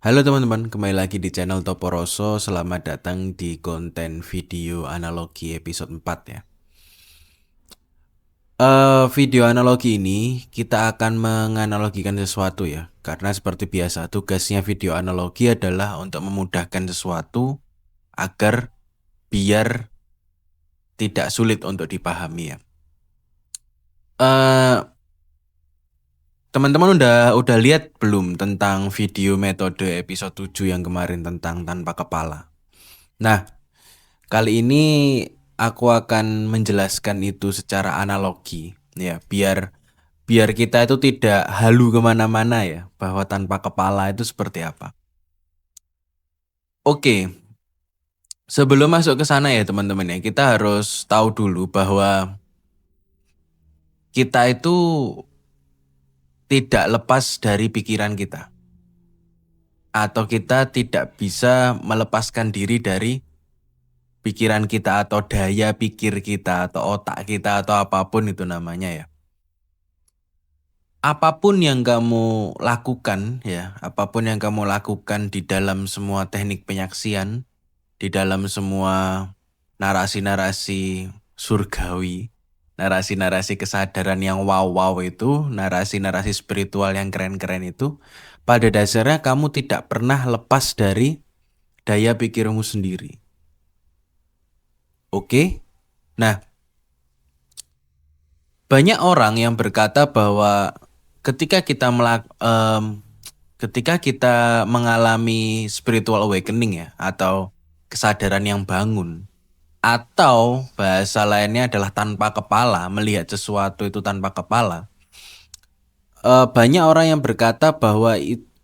Halo teman-teman, kembali lagi di channel Toporoso. Selamat datang di konten video analogi episode 4 ya. Video analogi ini kita akan menganalogikan sesuatu ya. Karena seperti biasa, tugasnya video analogi adalah untuk memudahkan sesuatu agar biar tidak sulit untuk dipahami ya. Eh, Teman-teman udah lihat belum tentang video metode episode 7 yang kemarin tentang tanpa kepala? Nah, kali ini aku akan menjelaskan itu secara analogi ya, biar biar kita itu tidak halu kemana-mana ya, bahwa tanpa kepala itu seperti apa. Oke, sebelum masuk ke sana ya teman-teman ya, kita harus tahu dulu bahwa kita itu tidak lepas dari pikiran kita, atau kita tidak bisa melepaskan diri dari pikiran kita atau daya pikir kita atau otak kita atau apapun itu namanya ya. Apapun yang kamu lakukan ya, apapun yang kamu lakukan di dalam semua teknik penyaksian, di dalam semua narasi-narasi surgawi, narasi-narasi kesadaran yang wow-wow itu, narasi-narasi spiritual yang keren-keren itu, pada dasarnya kamu tidak pernah lepas dari daya pikirmu sendiri. Oke? Nah, banyak orang yang berkata bahwa ketika kita ketika kita mengalami spiritual awakening ya, atau kesadaran yang bangun, atau bahasa lainnya adalah tanpa kepala, melihat sesuatu itu tanpa kepala, banyak orang yang berkata bahwa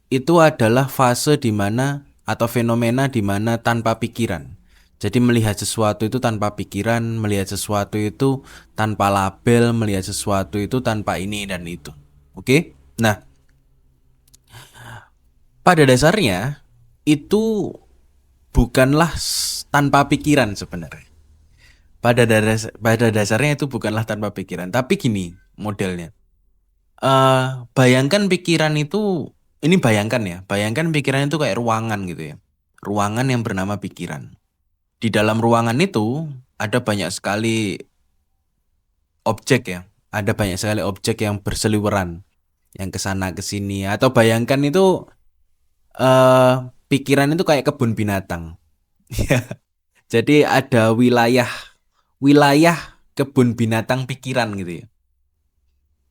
itu adalah fase di mana atau fenomena di mana tanpa pikiran. Jadi melihat sesuatu itu tanpa pikiran, melihat sesuatu itu tanpa label, melihat sesuatu itu tanpa ini dan itu. Oke? Nah, pada dasarnya itu bukanlah tanpa pikiran sebenarnya. Pada dasarnya itu bukanlah tanpa pikiran, tapi gini modelnya. Bayangkan pikiran itu, ini bayangkan ya, bayangkan pikiran itu kayak ruangan gitu ya. Ruangan yang bernama pikiran. Di dalam ruangan itu ada banyak sekali objek ya. Ada banyak sekali objek yang berseliweran, yang kesana kesini. Atau bayangkan itu eh pikiran itu kayak kebun binatang. Ya. Jadi ada wilayah kebun binatang pikiran gitu ya.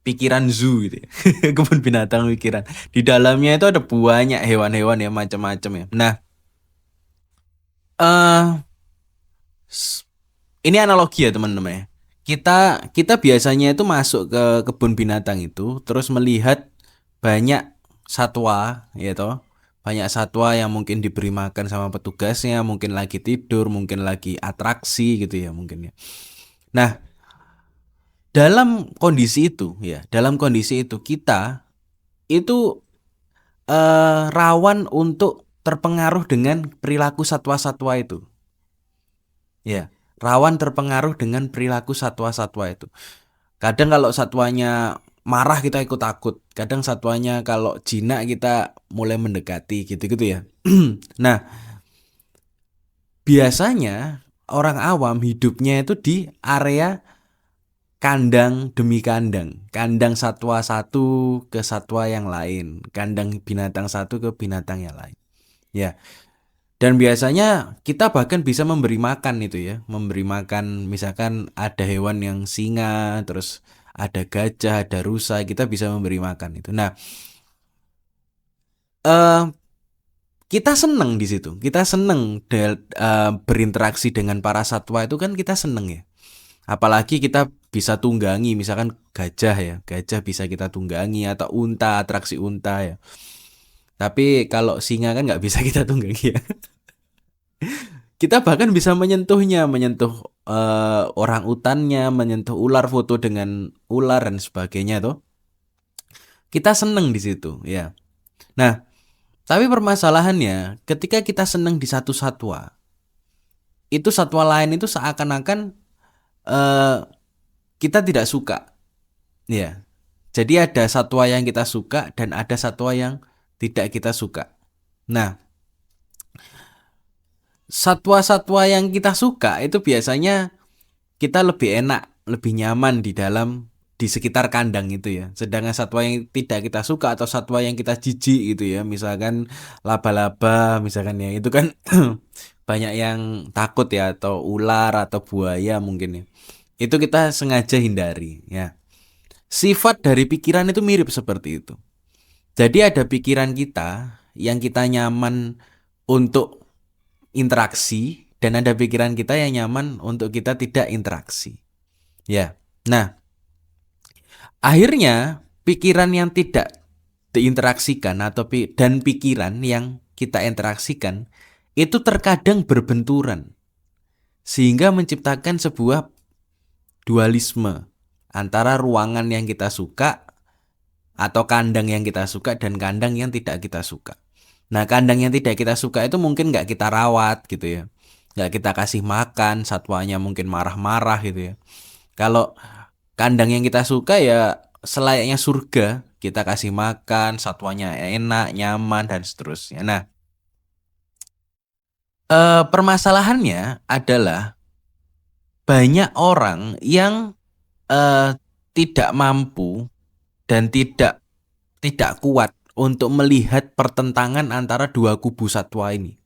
Pikiran zoo gitu ya. Kebun binatang pikiran. Di dalamnya itu ada banyak hewan-hewan ya macam-macam ya. Nah, eh ini analogi ya teman-teman ya. Kita kita biasanya itu masuk ke kebun binatang itu terus melihat banyak satwa ya toh. Banyak satwa yang mungkin diberi makan sama petugasnya, mungkin lagi tidur, mungkin lagi atraksi gitu ya mungkin ya. Nah, dalam kondisi itu ya, dalam kondisi itu kita itu rawan untuk terpengaruh dengan perilaku satwa-satwa itu. Ya, rawan terpengaruh dengan perilaku satwa-satwa itu. Kadang kalau satwanya marah kita ikut takut. Kadang satwanya kalau jinak kita mulai mendekati gitu-gitu ya. Nah, biasanya orang awam hidupnya itu di area kandang demi kandang. Kandang satwa satu ke satwa yang lain. Kandang binatang satu ke binatang yang lain. Ya, dan biasanya kita bahkan bisa memberi makan itu ya, memberi makan misalkan ada hewan yang singa, terus ada gajah, ada rusa, kita bisa memberi makan itu. Nah, eh kita seneng di situ, kita seneng berinteraksi dengan para satwa itu kan kita seneng ya. Apalagi kita bisa tunggangi, misalkan gajah ya, gajah bisa kita tunggangi atau unta, atraksi unta ya. Tapi kalau singa kan nggak bisa kita tunggangi ya. Kita bahkan bisa menyentuhnya, menyentuh orang utannya, menyentuh ular, foto dengan ular dan sebagainya tuh. Kita seneng di situ, ya. Nah, tapi permasalahannya ketika kita seneng di satu satwa, itu satwa lain itu seakan-akan eh, kita tidak suka, ya. Jadi ada satwa yang kita suka dan ada satwa yang tidak kita suka. Nah, satwa-satwa yang kita suka itu biasanya kita lebih enak, lebih nyaman di sekitar kandang itu ya. Sedangkan satwa yang tidak kita suka atau satwa yang kita jijik gitu ya, misalkan laba-laba, misalkan ya itu kan banyak yang takut ya, atau ular atau buaya mungkin ya. Itu kita sengaja hindari ya. Sifat dari pikiran itu mirip seperti itu. Jadi ada pikiran kita yang kita nyaman untuk interaksi dan ada pikiran kita yang nyaman untuk kita tidak interaksi. Ya. Nah, akhirnya pikiran yang tidak diinteraksikan dan pikiran yang kita interaksikan itu terkadang berbenturan sehingga menciptakan sebuah dualisme antara ruangan yang kita suka atau kandang yang kita suka dan kandang yang tidak kita suka. Nah, kandang yang tidak kita suka itu mungkin nggak kita rawat gitu ya, nggak kita kasih makan, satwanya mungkin marah-marah gitu ya. Kalau kandang yang kita suka ya selayaknya surga, kita kasih makan, satwanya enak, nyaman dan seterusnya. Nah, permasalahannya adalah banyak orang yang tidak mampu dan tidak kuat untuk melihat pertentangan antara dua kubu satwa ini.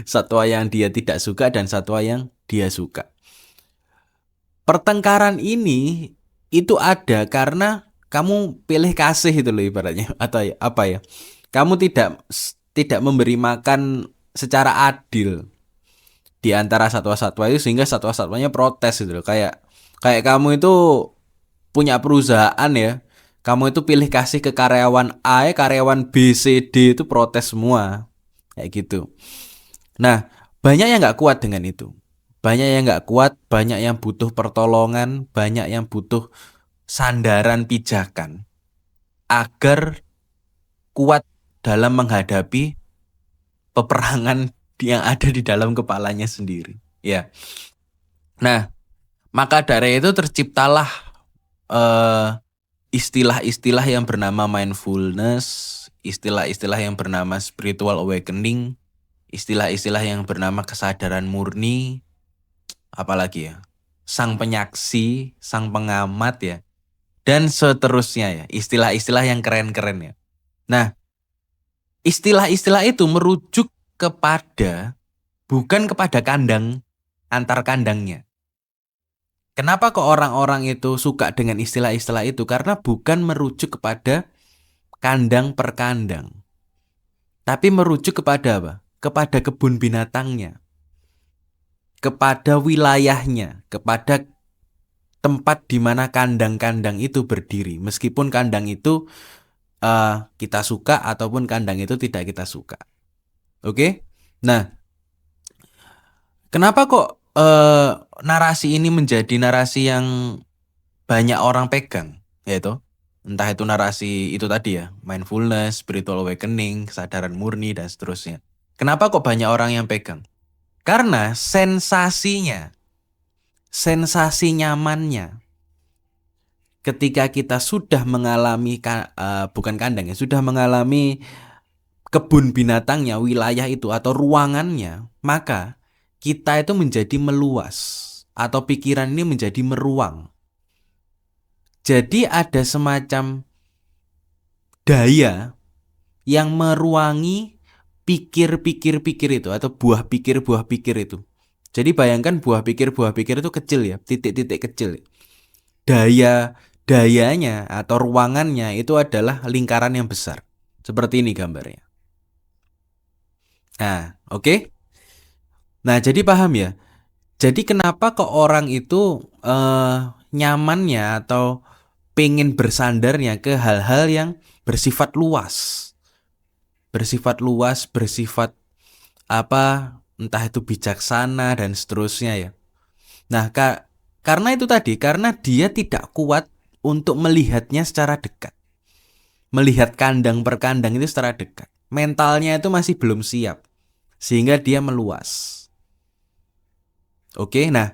Satwa yang dia tidak suka dan satwa yang dia suka. Pertengkaran ini itu ada karena kamu pilih kasih itu loh ibaratnya, atau apa ya? Kamu tidak memberi makan secara adil di antara satwa-satwa itu sehingga satwa-satwanya protes gitu loh. Kayak kamu itu punya perusahaan ya. Kamu itu pilih kasih ke karyawan A, karyawan B, C, D itu protes semua. Kayak gitu. Nah, banyak yang nggak kuat dengan itu. Banyak yang nggak kuat, banyak yang butuh pertolongan, banyak yang butuh sandaran pijakan agar kuat dalam menghadapi peperangan yang ada di dalam kepalanya sendiri. Ya. Nah, maka dari itu terciptalah eh, istilah-istilah yang bernama mindfulness, istilah-istilah yang bernama spiritual awakening, istilah-istilah yang bernama kesadaran murni, apalagi ya, sang penyaksi, sang pengamat ya, dan seterusnya ya, istilah-istilah yang keren-keren ya. Nah, istilah-istilah itu merujuk bukan kepada kandang, antar kandangnya. Kenapa kok orang-orang itu suka dengan istilah-istilah itu? Karena bukan merujuk kepada kandang per kandang, tapi merujuk kepada apa? Kepada kebun binatangnya, kepada wilayahnya, kepada tempat di mana kandang-kandang itu berdiri. Meskipun kandang itu kita suka ataupun kandang itu tidak kita suka. Oke? Nah, kenapa kok narasi ini menjadi narasi yang banyak orang pegang? Yaitu, entah itu narasi itu tadi ya, mindfulness, spiritual awakening, kesadaran murni, dan seterusnya. Kenapa kok banyak orang yang pegang? Karena sensasi nyamannya ketika kita sudah mengalami bukan kandang ya, sudah mengalami kebun binatangnya, wilayah itu atau ruangannya, maka kita itu menjadi meluas atau pikiran ini menjadi meruang. Jadi ada semacam daya yang meruangi pikir-pikir itu atau buah pikir itu. Jadi bayangkan buah pikir itu kecil ya, titik-titik kecil. Dayanya atau ruangannya itu adalah lingkaran yang besar. Seperti ini gambarnya. Nah, oke. Nah, jadi paham ya. Jadi kenapa kok orang itu nyamannya atau pengen bersandarnya ke hal-hal yang bersifat luas. Bersifat luas, bersifat apa, entah itu bijaksana dan seterusnya ya. Nah, karena itu tadi, karena dia tidak kuat untuk melihatnya secara dekat. Melihat kandang per kandang itu secara dekat. Mentalnya itu masih belum siap. Sehingga dia meluas. Oke, nah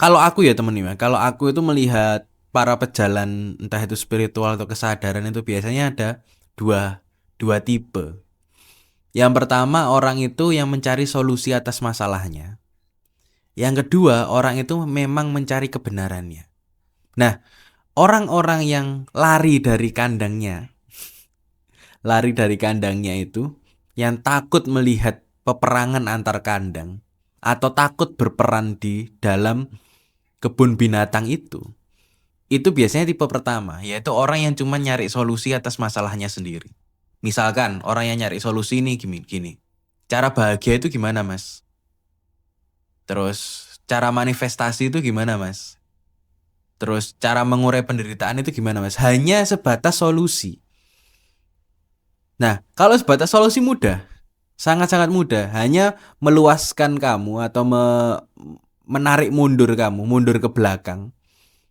kalau aku ya teman-teman, kalau aku itu melihat para pejalan entah itu spiritual atau kesadaran itu biasanya ada dua tipe. Yang pertama orang itu yang mencari solusi atas masalahnya. Yang kedua orang itu memang mencari kebenarannya. Nah, orang-orang yang lari dari kandangnya itu, yang takut melihat peperangan antar kandang atau takut berperan di dalam kebun binatang itu biasanya tipe pertama, yaitu orang yang cuma nyari solusi atas masalahnya sendiri. Misalkan orang yang nyari solusi ini gini, cara bahagia itu gimana mas? Terus cara manifestasi itu gimana mas? Terus cara mengurai penderitaan itu gimana mas? Hanya sebatas solusi. Nah, kalau sebatas solusi mudah, sangat-sangat mudah. Hanya meluaskan kamu atau menarik mundur ke belakang.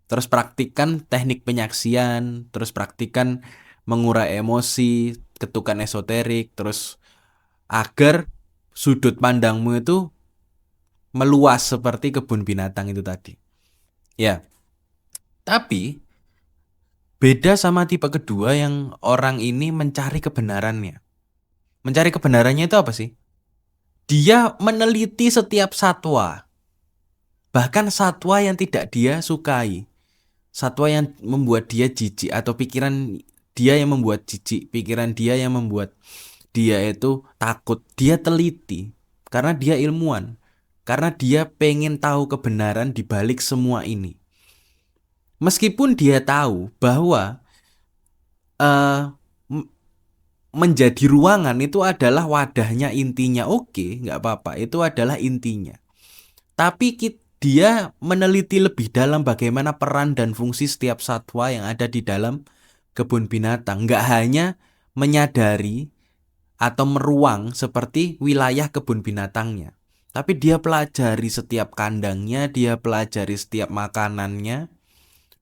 Terus praktikkan teknik penyaksian, terus praktikkan mengurai emosi, ketukan esoterik, terus agar sudut pandangmu itu meluas seperti kebun binatang itu tadi. Ya, tapi beda sama tipe kedua yang orang ini mencari kebenarannya. Mencari kebenarannya itu apa sih? Dia meneliti setiap satwa, bahkan satwa yang tidak dia sukai, satwa yang membuat dia jijik atau pikiran dia yang membuat jijik, pikiran dia yang membuat dia itu takut. Dia teliti karena dia ilmuwan, karena dia pengen tahu kebenaran di balik semua ini. Meskipun dia tahu bahwa eh, menjadi ruangan itu adalah wadahnya intinya, oke, nggak apa-apa, itu adalah intinya. Tapi dia meneliti lebih dalam bagaimana peran dan fungsi setiap satwa yang ada di dalam kebun binatang. Nggak hanya menyadari atau meruang seperti wilayah kebun binatangnya. Tapi dia pelajari setiap kandangnya, dia pelajari setiap makanannya,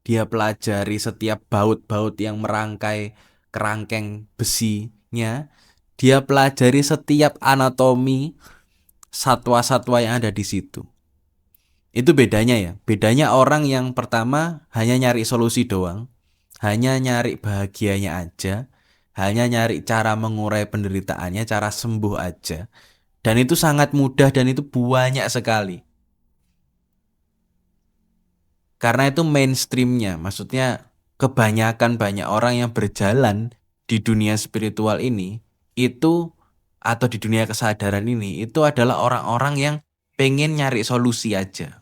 dia pelajari setiap baut-baut yang merangkai kerangkeng besinya, dia pelajari setiap anatomi satwa-satwa yang ada di situ. Itu bedanya ya. Bedanya orang yang pertama hanya nyari solusi doang, hanya nyari bahagianya aja, hanya nyari cara mengurai penderitaannya, cara sembuh aja. Dan itu sangat mudah dan itu banyak sekali. Karena itu mainstreamnya, maksudnya kebanyakan banyak orang yang berjalan di dunia spiritual ini, itu atau di dunia kesadaran ini, itu adalah orang-orang yang pengen nyari solusi aja.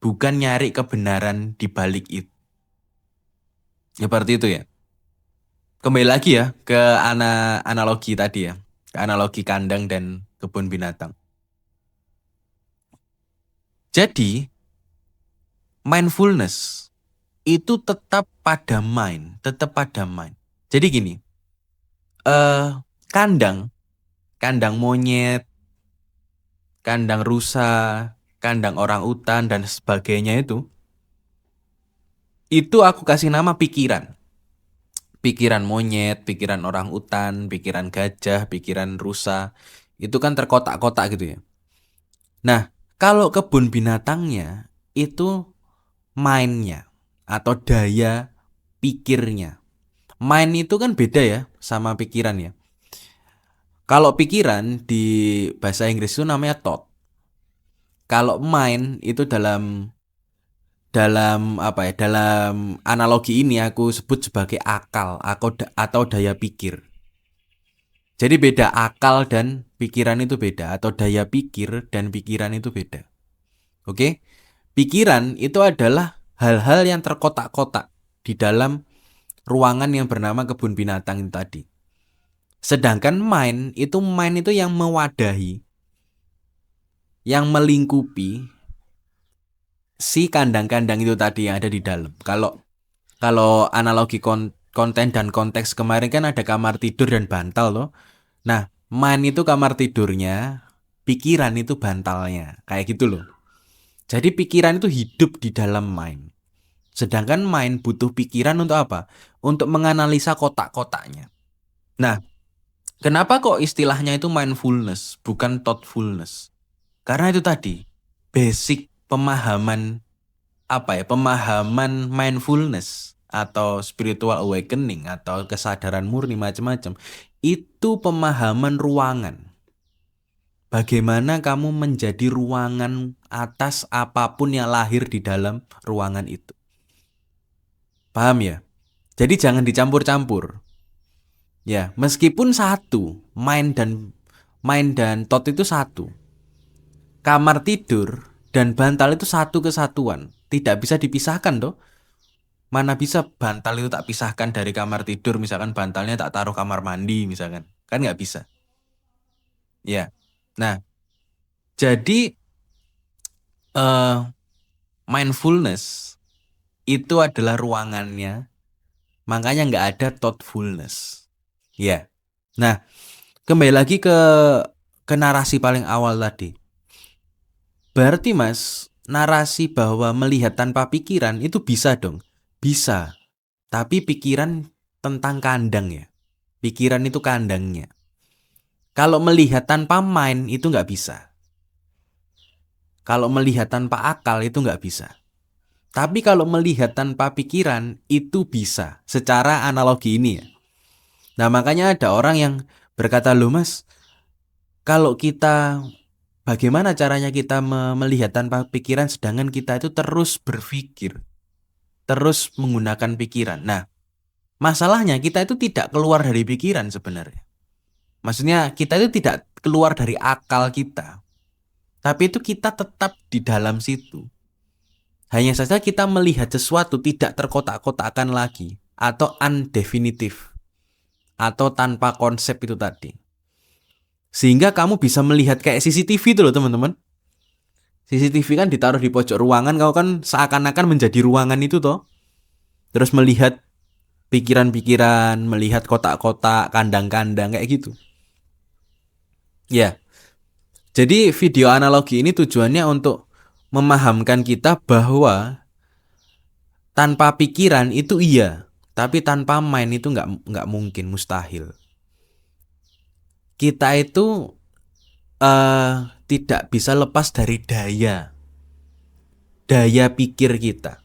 Bukan nyari kebenaran di balik itu. Seperti itu ya. Kembali lagi ya ke analogi tadi ya. Ke analogi kandang dan kebun binatang. Jadi, mindfulness itu tetap pada mind, tetap pada mind. Jadi gini, eh kandang, kandang monyet, kandang rusa, kandang orang utan dan sebagainya itu aku kasih nama pikiran. Pikiran monyet, pikiran orang utan, pikiran gajah, pikiran rusa, itu kan terkotak-kotak gitu ya. Nah, kalau kebun binatangnya itu mind-nya atau daya pikirnya. Mind itu kan beda ya sama pikiran ya. Kalau pikiran di bahasa Inggris itu namanya thought. Kalau mind itu dalam dalam apa ya? Dalam analogi ini aku sebut sebagai akal atau daya pikir. Jadi beda, akal dan pikiran itu beda, atau daya pikir dan pikiran itu beda. Oke? Pikiran itu adalah hal-hal yang terkotak-kotak di dalam ruangan yang bernama kebun binatang itu tadi. Sedangkan mind itu yang mewadahi, yang melingkupi si kandang-kandang itu tadi yang ada di dalam. Kalau analogi konten dan konteks kemarin kan ada kamar tidur dan bantal loh. Nah, mind itu kamar tidurnya, pikiran itu bantalnya. Kayak gitu loh. Jadi pikiran itu hidup di dalam mind. Sedangkan mind butuh pikiran untuk apa? Untuk menganalisa kotak-kotaknya. Nah, kenapa kok istilahnya itu mindfulness, bukan thoughtfulness? Karena itu tadi, basic pemahaman pemahaman mindfulness atau spiritual awakening atau kesadaran murni macam-macam, itu pemahaman ruangan. Bagaimana kamu menjadi ruangan atas apapun yang lahir di dalam ruangan itu. Paham ya? Jadi jangan dicampur-campur. Ya, meskipun satu, mind dan thought itu satu. Kamar tidur dan bantal itu satu kesatuan. Tidak bisa dipisahkan toh. Mana bisa bantal itu tak pisahkan dari kamar tidur, misalkan bantalnya tak taruh kamar mandi misalkan. Kan nggak bisa. Ya. Nah, jadi mindfulness itu adalah ruangannya. Makanya nggak ada thoughtfulness. Ya. Nah, kembali lagi ke narasi paling awal tadi. Berarti Mas, narasi bahwa melihat tanpa pikiran itu bisa dong. Bisa. Tapi pikiran tentang kandang ya. Pikiran itu kandangnya. Kalau melihat tanpa mind itu nggak bisa. Kalau melihat tanpa akal itu nggak bisa. Tapi kalau melihat tanpa pikiran itu bisa. Secara analogi ini ya. Nah makanya ada orang yang berkata, loh Mas, kalau kita bagaimana caranya kita melihat tanpa pikiran sedangkan kita itu terus berpikir, terus menggunakan pikiran. Nah, masalahnya kita itu tidak keluar dari pikiran sebenarnya. Maksudnya kita itu tidak keluar dari akal kita. Tapi itu kita tetap di dalam situ. Hanya saja kita melihat sesuatu tidak terkotak-kotakan lagi atau undefinitif atau tanpa konsep itu tadi. Sehingga kamu bisa melihat kayak CCTV itu loh teman-teman. CCTV kan ditaruh di pojok ruangan, kau kan seakan-akan menjadi ruangan itu toh. Terus melihat pikiran-pikiran, melihat kotak-kotak, kandang-kandang kayak gitu. Ya. Jadi video analogi ini tujuannya untuk memahamkan kita bahwa tanpa pikiran itu iya, tapi tanpa mind itu nggak mungkin, mustahil. Kita itu tidak bisa lepas dari daya pikir kita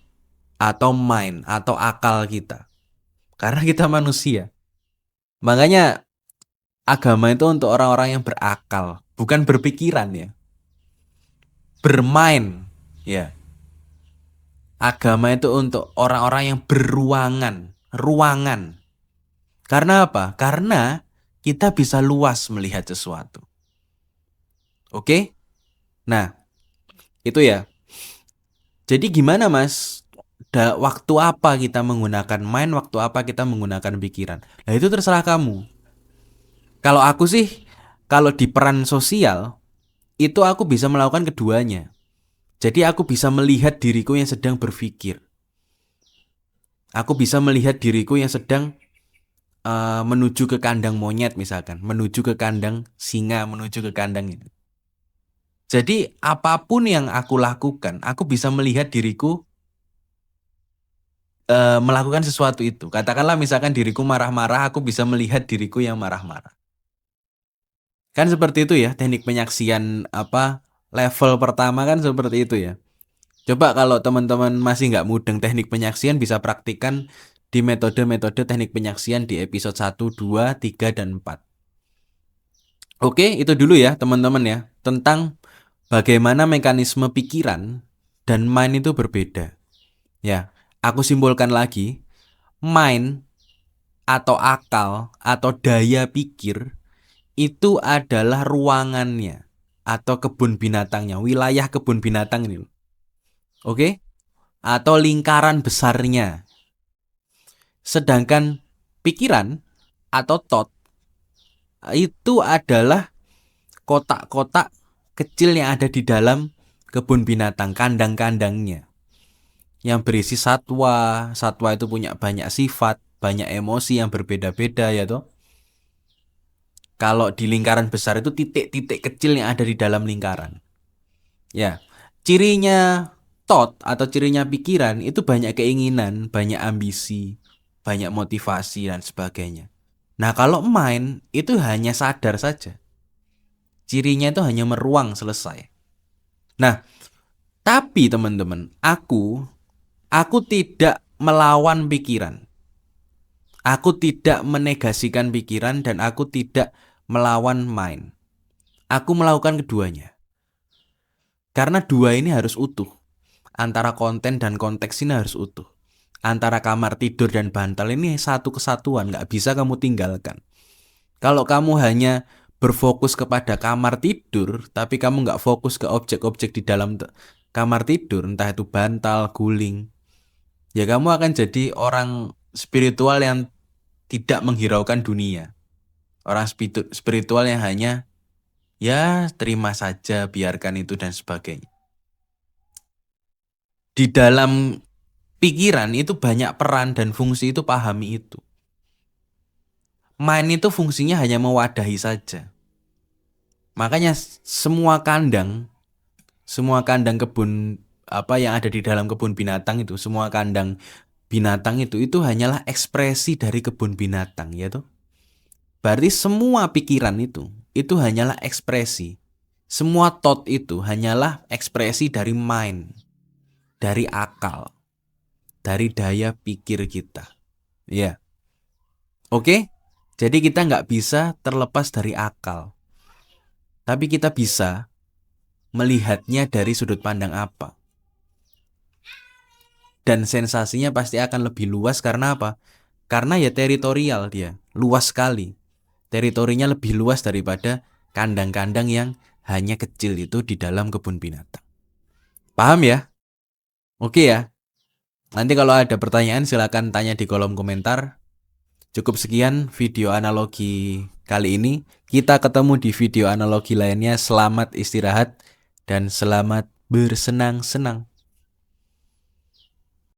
atau mind atau akal kita, karena kita manusia. Makanya agama itu untuk orang-orang yang berakal, bukan berpikiran ya, bermain ya. Agama itu untuk orang-orang yang ruangan. Karena apa? Karena kita bisa luas melihat sesuatu. Oke? Nah, itu ya. Jadi gimana Mas? Waktu apa kita menggunakan mind, waktu apa kita menggunakan pikiran? Nah itu terserah kamu. Kalau aku sih, kalau di peran sosial, itu aku bisa melakukan keduanya. Jadi aku bisa melihat diriku yang sedang berpikir. Aku bisa melihat diriku yang sedang menuju ke kandang monyet misalkan, menuju ke kandang singa, menuju ke kandang ini. Jadi apapun yang aku lakukan, aku bisa melihat diriku melakukan sesuatu itu. Katakanlah misalkan diriku marah-marah, aku bisa melihat diriku yang marah-marah. Kan seperti itu ya, teknik penyaksian level pertama kan seperti itu ya. Coba kalau teman-teman masih nggak mudeng teknik penyaksian, bisa praktikkan di metode-metode teknik penyaksian di episode 1, 2, 3, dan 4. Oke, itu dulu ya teman-teman ya, tentang bagaimana mekanisme pikiran dan mind itu berbeda. Ya, aku simpulkan lagi, mind atau akal atau daya pikir itu adalah ruangannya atau kebun binatangnya, wilayah kebun binatang ini. Oke? Atau lingkaran besarnya. Sedangkan pikiran atau thought itu adalah kotak-kotak kecil yang ada di dalam kebun binatang, kandang-kandangnya. Yang berisi satwa, satwa itu punya banyak sifat, banyak emosi yang berbeda-beda ya toh. Kalau di lingkaran besar itu titik-titik kecil yang ada di dalam lingkaran. Ya, cirinya thought atau cirinya pikiran itu banyak keinginan, banyak ambisi, banyak motivasi dan sebagainya. Nah, kalau mind itu hanya sadar saja. Cirinya itu hanya meruang, selesai. Nah, tapi teman-teman, aku Aku tidak melawan pikiran. Aku tidak menegasikan pikiran dan aku tidak melawan mind. Aku melakukan keduanya. Karena dua ini harus utuh. Antara konten dan konteks ini harus utuh. Antara kamar tidur dan bantal ini satu kesatuan, nggak bisa kamu tinggalkan. Kalau kamu hanya berfokus kepada kamar tidur, tapi kamu nggak fokus ke objek-objek di dalam kamar tidur, entah itu bantal, guling, ya kamu akan jadi orang spiritual yang tidak menghiraukan dunia. Orang spiritual yang hanya, ya terima saja, biarkan itu dan sebagainya. Di dalam pikiran itu banyak peran dan fungsi itu, pahami itu. Mind itu fungsinya hanya mewadahi saja. Makanya semua kandang kebun yang ada di dalam kebun binatang itu, semua kandang binatang itu hanyalah ekspresi dari kebun binatang, ya toh. Berarti semua pikiran itu hanyalah ekspresi. Semua thought itu hanyalah ekspresi dari mind, dari akal, dari daya pikir kita. Ya, oke. Jadi kita nggak bisa terlepas dari akal. Tapi kita bisa melihatnya dari sudut pandang apa. Dan sensasinya pasti akan lebih luas karena apa? Karena ya teritorial dia, luas sekali. Teritorinya lebih luas daripada kandang-kandang yang hanya kecil itu di dalam kebun binatang. Paham ya? Oke ya. Nanti kalau ada pertanyaan silakan tanya di kolom komentar. Cukup sekian video analogi kali ini. Kita ketemu di video analogi lainnya. Selamat istirahat dan selamat bersenang-senang.